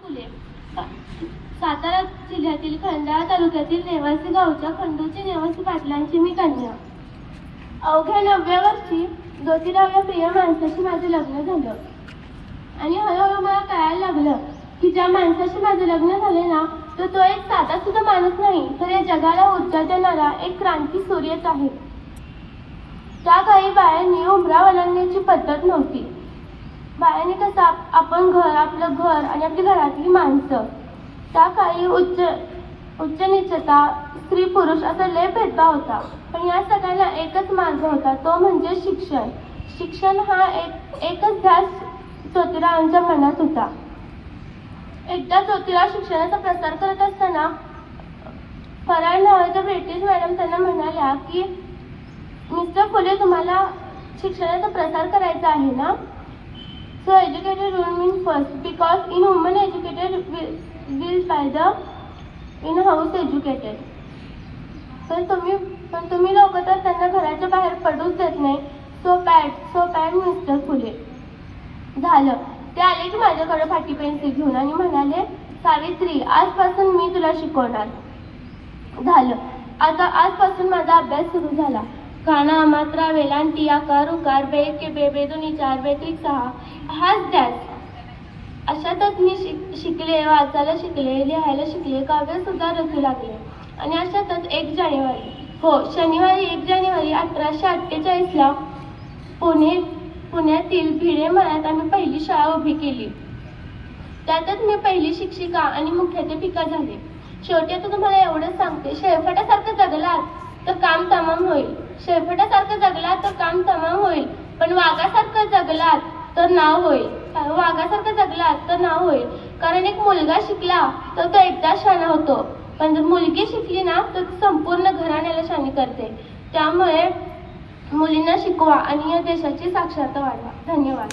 फुले सातारा जिल्ह्यातील खंडाळा तालुक्यातील नेवासी गावच्या खंडूची नेवासी पाटलांची मी कन्या. अवघ्या 90 वर्षी ज्योतिराव या प्रिय माणसाशी माझं लग्न झालं आणि हळूहळू मला कळायला लागलं की ज्या माणसाशी माझं लग्न झाले ना तो एक साधा सुद्धा माणूस नाही, तर या जगाला ऊर्जा देणारा एक क्रांती सूर्यच आहे. त्या काही बायांनी उमरा ओलांडण्याची पद्धत नव्हती. बायांनी कसं आपण घर, आपलं घर आणि आपली घरातली माणसं, त्या काही उच्च नीचता, स्त्री पुरुष असा लय भेदभाव होता. पण या सगळ्यांना एकच मार्ग होता, तो म्हणजे शिक्षण. शिक्षण हा एकच ध्यास ज्योतिरावांच्या मनात होता. एकदा ज्योतिराव शिक्षणाचा प्रसार करत असताना फराळ नावाच्या ब्रिटिश मॅडम त्यांना म्हणाल्या की मिस्टर फुले, तुम्हाला शिक्षणाचा प्रसार करायचा आहे ना? So educated women first, because in women educated will by the in house educated. पण तुम्ही लोक तर त्यांना घराच्या बाहेर पडूच देत नाही. सो बॅड मिस्टर फुले. झालं, ते आले की माझ्याकडे फाटी पेन्सिल घेऊन आणि म्हणाले, सावित्री, आजपासून मी तुला शिकवणार. झालं, आता आजपासून माझा अभ्यास सुरू झाला. काना, मात्रा, वेलांटी, आकार, उकार, बेद के बेबे, दोन्ही चार, बेत्रिक 6, हाच ध्यास. अशातच मी शिकले, वाचायला शिकले, लिहायला शिकले, काव्य सुद्धा रचू लागले. आणि अशातच 1 जानेवारी, शनिवारी 1 जानेवारी 1848ला पुण्यातील भिडे मळ्यात आम्ही पहिली शाळा उभी केली. त्यातच मी पहिली शिक्षिका आणि मुख्याध्यापिका झाले. शेवटी आता तुम्हाला एवढंच सांगते, शेळफटासारखं जगलात तर काम तमाम होईल. शेळफटासारखं जगलात तर काम तमाम होईल, पण वाघासारखं जगलात तर नाव होईल. वाघासारखं जगलात तर नाव होईल. कारण एक मुलगा शिकला तर तो एकदा शहाणा होतो, पण जर मुलगी शिकली ना तर संपूर्ण घराण्याला शहाणी करते. त्यामुळे मुलींना शिकवा आणि या देशाची साक्षरता वाढवा. धन्यवाद.